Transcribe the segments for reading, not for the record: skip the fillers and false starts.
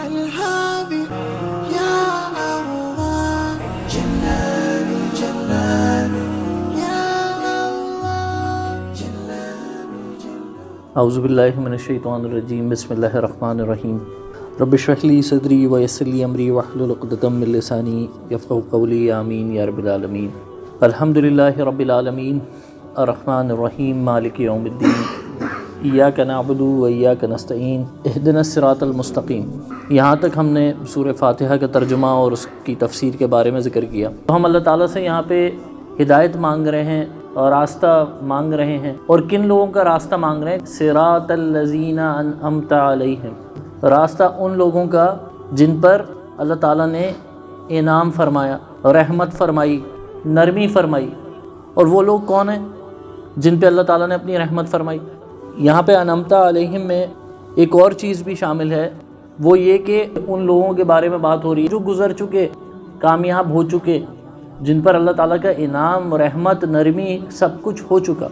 الهادي يا الله جلالي جلالي يا الله جلالي جلالي اعوذ باللہ من الشیطان الرجیم بسم اللہ الرحمن الرحیم رب اشرح لی صدری ویسر لی امری واحلل عقدۃ من لسانی یفقهوا قولی آمین یا رب العالمین۔ الحمدللہ رب العالمین الرحمن الرحیم مالک یوم الدین ایاک نعبد و ایاک نستعین اہدنا الصراط المستقیم۔ یہاں تک ہم نے سورہ فاتحہ کا ترجمہ اور اس کی تفسیر کے بارے میں ذکر کیا۔ تو ہم اللہ تعالیٰ سے یہاں پہ ہدایت مانگ رہے ہیں اور راستہ مانگ رہے ہیں، اور کن لوگوں کا راستہ مانگ رہے ہیں؟ صراط الذین انعمت علیہم، راستہ ان لوگوں کا جن پر اللہ تعالیٰ نے انعام فرمایا، رحمت فرمائی، نرمی فرمائی۔ اور وہ لوگ کون ہیں جن پہ اللہ تعالیٰ نے اپنی رحمت فرمائی؟ یہاں پہ انعمت علیہم میں ایک اور چیز بھی شامل ہے، وہ یہ کہ ان لوگوں کے بارے میں بات ہو رہی ہے جو گزر چکے، کامیاب ہو چکے، جن پر اللہ تعالیٰ کا انعام، رحمت، نرمی سب کچھ ہو چکا۔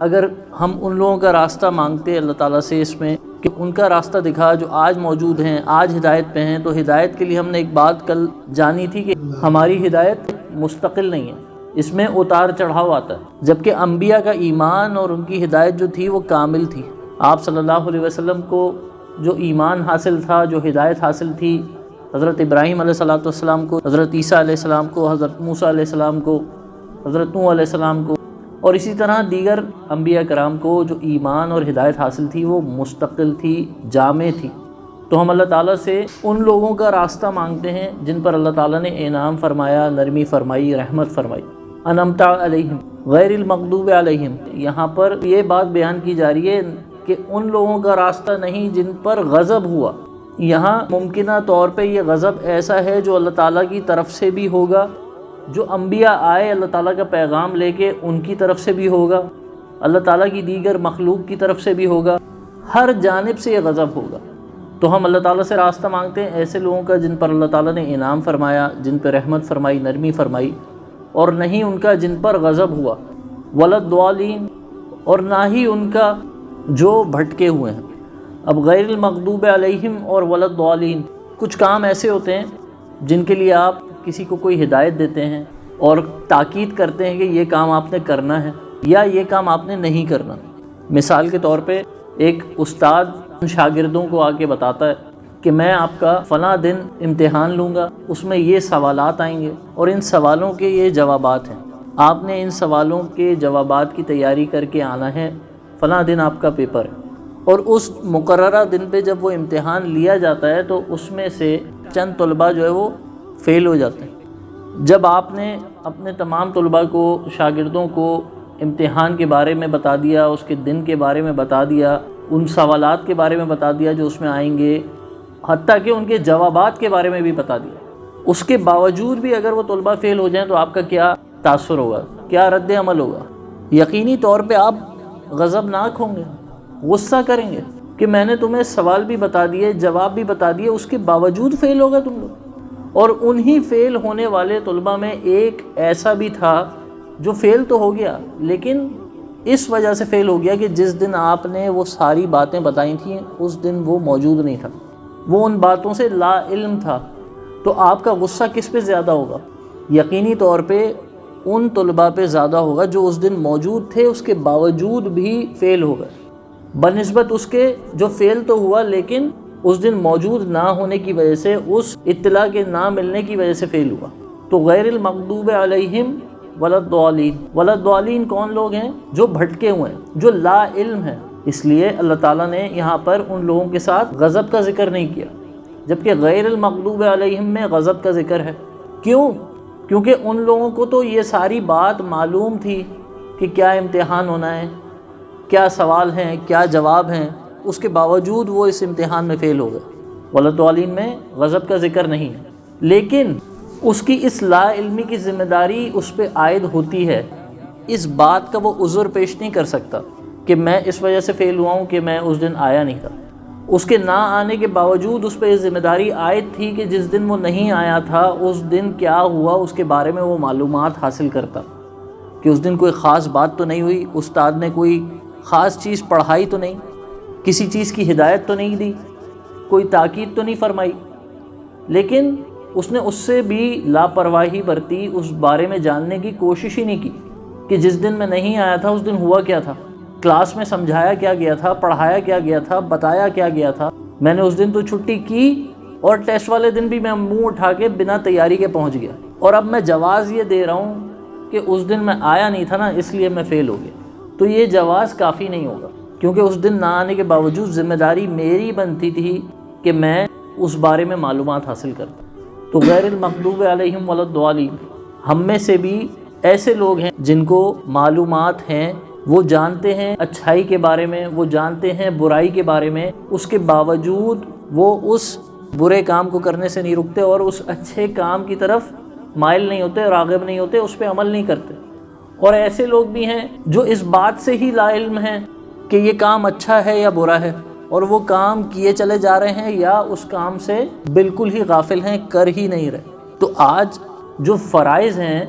اگر ہم ان لوگوں کا راستہ مانگتے اللہ تعالیٰ سے اس میں کہ ان کا راستہ دکھا جو آج موجود ہیں، آج ہدایت پہ ہیں، تو ہدایت کے لیے ہم نے ایک بات کل جانی تھی کہ ہماری ہدایت مستقل نہیں ہے، اس میں اتار چڑھاؤ آتا ہے، جبکہ انبیاء کا ایمان اور ان کی ہدایت جو تھی وہ کامل تھی۔ آپ صلی اللہ علیہ وسلم کو جو ایمان حاصل تھا، جو ہدایت حاصل تھی، حضرت ابراہیم علیہ السلام کو، حضرت عیسیٰ علیہ السلام کو، حضرت موسیٰ علیہ السلام کو، حضرت نوح علیہ السلام کو، اور اسی طرح دیگر انبیاء کرام کو جو ایمان اور ہدایت حاصل تھی وہ مستقل تھی، جامع تھی۔ تو ہم اللہ تعالیٰ سے ان لوگوں کا راستہ مانگتے ہیں جن پر اللہ تعالیٰ نے انعام فرمایا، نرمی فرمائی، رحمت فرمائی۔ انعمت علیہم غیر المغضوب علیہم، یہاں پر یہ بات بیان کی جا رہی ہے کہ ان لوگوں کا راستہ نہیں جن پر غضب ہوا۔ یہاں ممکنہ طور پہ یہ غضب ایسا ہے جو اللہ تعالیٰ کی طرف سے بھی ہوگا، جو انبیاء آئے اللہ تعالیٰ کا پیغام لے کے ان کی طرف سے بھی ہوگا، اللہ تعالیٰ کی دیگر مخلوق کی طرف سے بھی ہوگا، ہر جانب سے یہ غضب ہوگا۔ تو ہم اللہ تعالیٰ سے راستہ مانگتے ہیں ایسے لوگوں کا جن پر اللہ تعالیٰ نے انعام فرمایا، جن پہ رحمت فرمائی، نرمی فرمائی، اور نہیں ان کا جن پر غضب ہوا، ولا الضالین، اور نہ ہی ان کا جو بھٹکے ہوئے ہیں۔ اب غیر المغضوب علیہم اور ولا الضالین، کچھ کام ایسے ہوتے ہیں جن کے لیے آپ کسی کو کوئی ہدایت دیتے ہیں اور تاکید کرتے ہیں کہ یہ کام آپ نے کرنا ہے یا یہ کام آپ نے نہیں کرنا۔ مثال کے طور پہ ایک استاد شاگردوں کو آ کے بتاتا ہے کہ میں آپ کا فلاں دن امتحان لوں گا، اس میں یہ سوالات آئیں گے اور ان سوالوں کے یہ جوابات ہیں، آپ نے ان سوالوں کے جوابات کی تیاری کر کے آنا ہے، فلاں دن آپ کا پیپر ہے۔ اور اس مقررہ دن پہ جب وہ امتحان لیا جاتا ہے تو اس میں سے چند طلباء جو ہے وہ فیل ہو جاتے ہیں۔ جب آپ نے اپنے تمام طلباء کو، شاگردوں کو امتحان کے بارے میں بتا دیا، اس کے دن کے بارے میں بتا دیا، ان سوالات کے بارے میں بتا دیا جو اس میں آئیں گے، حتیٰ کہ ان کے جوابات کے بارے میں بھی بتا دیا، اس کے باوجود بھی اگر وہ طلباء فیل ہو جائیں تو آپ کا کیا تاثر ہوگا، کیا رد عمل ہوگا؟ یقینی طور پہ آپ غضبناک ہوں گے، غصہ کریں گے کہ میں نے تمہیں سوال بھی بتا دیے، جواب بھی بتا دیے، اس کے باوجود فیل ہوگا تم لوگ۔ اور انہی فیل ہونے والے طلباء میں ایک ایسا بھی تھا جو فیل تو ہو گیا، لیکن اس وجہ سے فیل ہو گیا کہ جس دن آپ نے وہ ساری باتیں بتائی تھیں اس دن وہ موجود نہیں تھا، وہ ان باتوں سے لا علم تھا۔ تو آپ کا غصہ کس پہ زیادہ ہوگا؟ یقینی طور پہ ان طلباء پہ زیادہ ہوگا جو اس دن موجود تھے، اس کے باوجود بھی فیل ہو گئے، بنسبت اس کے جو فیل تو ہوا لیکن اس دن موجود نہ ہونے کی وجہ سے، اس اطلاع کے نہ ملنے کی وجہ سے فیل ہوا۔ تو غیر المغضوب علیہم ولا الضالین، ولا الضالین کون لوگ ہیں؟ جو بھٹکے ہوئے ہیں، جو لا علم ہیں۔ اس لیے اللہ تعالیٰ نے یہاں پر ان لوگوں کے ساتھ غضب کا ذکر نہیں کیا، جبکہ غیر المغضوب علیہم میں غضب کا ذکر ہے۔ کیوں؟ کیونکہ ان لوگوں کو تو یہ ساری بات معلوم تھی کہ کیا امتحان ہونا ہے، کیا سوال ہیں، کیا جواب ہیں، اس کے باوجود وہ اس امتحان میں فیل ہو گئے۔ ولا الضالین میں غضب کا ذکر نہیں ہے، لیکن اس کی اس لا علمی کی ذمہ داری اس پہ عائد ہوتی ہے۔ اس بات کا وہ عذر پیش نہیں کر سکتا کہ میں اس وجہ سے فیل ہوا ہوں کہ میں اس دن آیا نہیں تھا۔ اس کے نہ آنے کے باوجود اس پہ یہ ذمہ داری عائد تھی کہ جس دن وہ نہیں آیا تھا اس دن کیا ہوا، اس کے بارے میں وہ معلومات حاصل کرتا، کہ اس دن کوئی خاص بات تو نہیں ہوئی، استاد نے کوئی خاص چیز پڑھائی تو نہیں، کسی چیز کی ہدایت تو نہیں دی، کوئی تاکید تو نہیں فرمائی، لیکن اس نے اس سے بھی لاپرواہی برتی، اس بارے میں جاننے کی کوشش ہی نہیں کی کہ جس دن میں نہیں آیا تھا اس دن ہوا کیا تھا، کلاس میں سمجھایا کیا گیا تھا، پڑھایا کیا گیا تھا، بتایا کیا گیا تھا۔ میں نے اس دن تو چھٹی کی اور ٹیسٹ والے دن بھی میں منہ اٹھا کے بنا تیاری کے پہنچ گیا، اور اب میں جواز یہ دے رہا ہوں کہ اس دن میں آیا نہیں تھا نا اس لیے میں فیل ہو گیا، تو یہ جواز کافی نہیں ہوگا، کیونکہ اس دن نہ آنے کے باوجود ذمہ داری میری بنتی تھی کہ میں اس بارے میں معلومات حاصل کرتا۔ تو غیر المغضوب علیہم ولا الضالین، ہم میں سے بھی ایسے لوگ ہیں جن کو معلومات ہیں، وہ جانتے ہیں اچھائی کے بارے میں، وہ جانتے ہیں برائی کے بارے میں، اس کے باوجود وہ اس برے کام کو کرنے سے نہیں رکتے اور اس اچھے کام کی طرف مائل نہیں ہوتے، راغب نہیں ہوتے، اس پہ عمل نہیں کرتے۔ اور ایسے لوگ بھی ہیں جو اس بات سے ہی لا علم ہیں کہ یہ کام اچھا ہے یا برا ہے، اور وہ کام کیے چلے جا رہے ہیں یا اس کام سے بالکل ہی غافل ہیں، کر ہی نہیں رہے۔ تو آج جو فرائض ہیں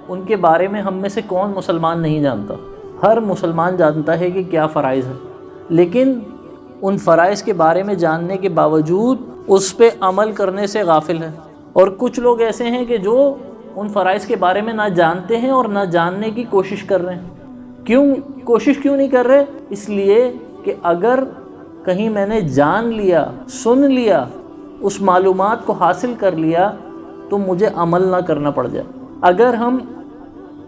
ان کے بارے میں ہم میں سے کون مسلمان نہیں جانتا؟ ہر مسلمان جانتا ہے کہ کیا فرائض ہے، لیکن ان فرائض کے بارے میں جاننے کے باوجود اس پہ عمل کرنے سے غافل ہے۔ اور کچھ لوگ ایسے ہیں کہ جو ان فرائض کے بارے میں نہ جانتے ہیں اور نہ جاننے کی کوشش کر رہے ہیں۔ کوشش کیوں نہیں کر رہے؟ اس لیے کہ اگر کہیں میں نے جان لیا، سن لیا، اس معلومات کو حاصل کر لیا تو مجھے عمل نہ کرنا پڑ جائے۔ اگر ہم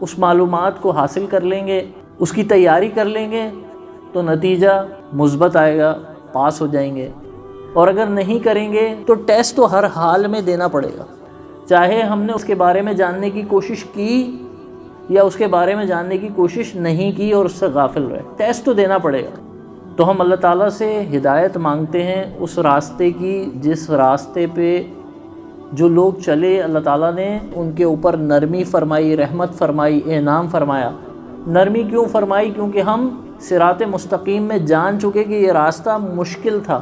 اس معلومات کو حاصل کر لیں گے، اس کی تیاری کر لیں گے تو نتیجہ مثبت آئے گا، پاس ہو جائیں گے، اور اگر نہیں کریں گے تو ٹیسٹ تو ہر حال میں دینا پڑے گا، چاہے ہم نے اس کے بارے میں جاننے کی کوشش کی یا اس کے بارے میں جاننے کی کوشش نہیں کی اور اس سے غافل رہے، ٹیسٹ تو دینا پڑے گا۔ تو ہم اللہ تعالیٰ سے ہدایت مانگتے ہیں اس راستے کی جس راستے پہ جو لوگ چلے، اللہ تعالیٰ نے ان کے اوپر نرمی فرمائی، رحمت فرمائی، انعام فرمایا۔ نرمی کیوں فرمائی؟ کیونکہ ہم صراط مستقیم میں جان چکے کہ یہ راستہ مشکل تھا،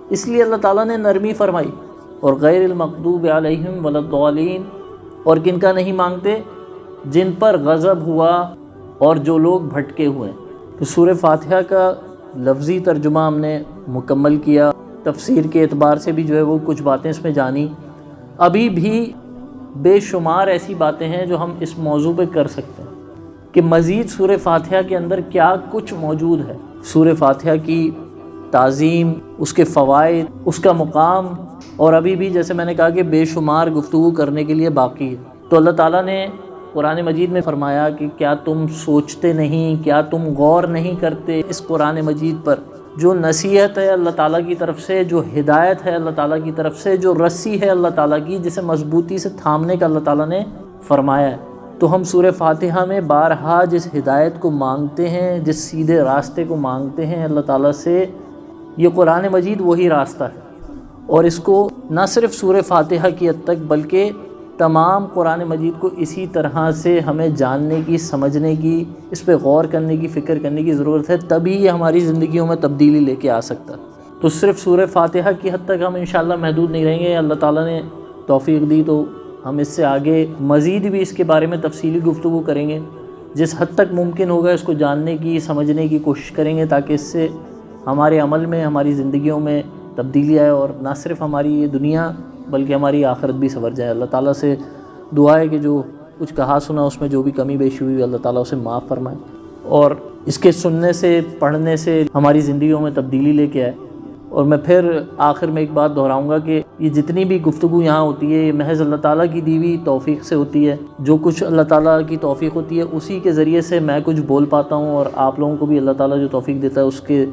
اس لیے اللہ تعالیٰ نے نرمی فرمائی۔ اور غیر المغضوب علیہم ولا الضالین، اور کن کا نہیں مانگتے؟ جن پر غضب ہوا اور جو لوگ بھٹکے ہوئے۔ تو سورہ فاتحہ کا لفظی ترجمہ ہم نے مکمل کیا، تفسیر کے اعتبار سے بھی جو ہے وہ کچھ باتیں اس میں جانی۔ ابھی بھی بے شمار ایسی باتیں ہیں جو ہم اس موضوع پہ کر سکتے ہیں کہ مزید سورہ فاتحہ کے اندر کیا کچھ موجود ہے، سورہ فاتحہ کی تعظیم، اس کے فوائد، اس کا مقام، اور ابھی بھی جیسے میں نے کہا کہ بے شمار گفتگو کرنے کے لیے باقی ہے۔ تو اللہ تعالیٰ نے قرآن مجید میں فرمایا کہ کیا تم سوچتے نہیں، کیا تم غور نہیں کرتے اس قرآن مجید پر؟ جو نصیحت ہے اللہ تعالیٰ کی طرف سے، جو ہدایت ہے اللہ تعالیٰ کی طرف سے، جو رسی ہے اللہ تعالیٰ کی جسے مضبوطی سے تھامنے کا اللہ تعالیٰ نے فرمایا ہے۔ تو ہم سورہ فاتحہ میں بارہا جس ہدایت کو مانگتے ہیں، جس سیدھے راستے کو مانگتے ہیں اللہ تعالیٰ سے، یہ قرآن مجید وہی راستہ ہے۔ اور اس کو نہ صرف سورہ فاتحہ کی حد تک بلکہ تمام قرآن مجید کو اسی طرح سے ہمیں جاننے کی، سمجھنے کی، اس پہ غور کرنے کی، فکر کرنے کی ضرورت ہے، تبھی یہ ہماری زندگیوں میں تبدیلی لے کے آ سکتا ہے۔ تو صرف سورہ فاتحہ کی حد تک ہم انشاءاللہ محدود نہیں رہیں گے، اللہ تعالیٰ نے توفیق دی تو ہم اس سے آگے مزید بھی اس کے بارے میں تفصیلی گفتگو کریں گے، جس حد تک ممکن ہوگا اس کو جاننے کی، سمجھنے کی کوشش کریں گے، تاکہ اس سے ہمارے عمل میں، ہماری زندگیوں میں تبدیلی آئے، اور نہ صرف ہماری یہ دنیا بلکہ ہماری آخرت بھی سنور جائے۔ اللہ تعالیٰ سے دعا ہے کہ جو کچھ کہا سنا اس میں جو بھی کمی بیشی ہوئی اللہ تعالیٰ اسے معاف فرمائے، اور اس کے سننے سے، پڑھنے سے ہماری زندگیوں میں تبدیلی لے کے آئے۔ اور میں پھر آخر میں ایک بات دہراؤں گا کہ یہ جتنی بھی گفتگو یہاں ہوتی ہے یہ محض اللہ تعالیٰ کی دی ہوئی توفیق سے ہوتی ہے۔ جو کچھ اللہ تعالیٰ کی توفیق ہوتی ہے اسی کے ذریعے سے میں کچھ بول پاتا ہوں، اور آپ لوگوں کو بھی اللہ تعالیٰ جو توفیق دیتا ہے اس کے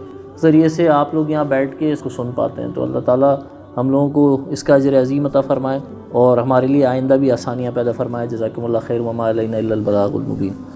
ذریعے سے آپ لوگ یہاں بیٹھ کے اس کو سن پاتے ہیں۔ تو اللہ تعالیٰ ہم لوگوں کو اس کا اجر عظیم عطا فرمائے اور ہمارے لیے آئندہ بھی آسانیاں پیدا فرمائے۔ جزاکم اللہ خیر، وما علینا الا البلاغ المبین۔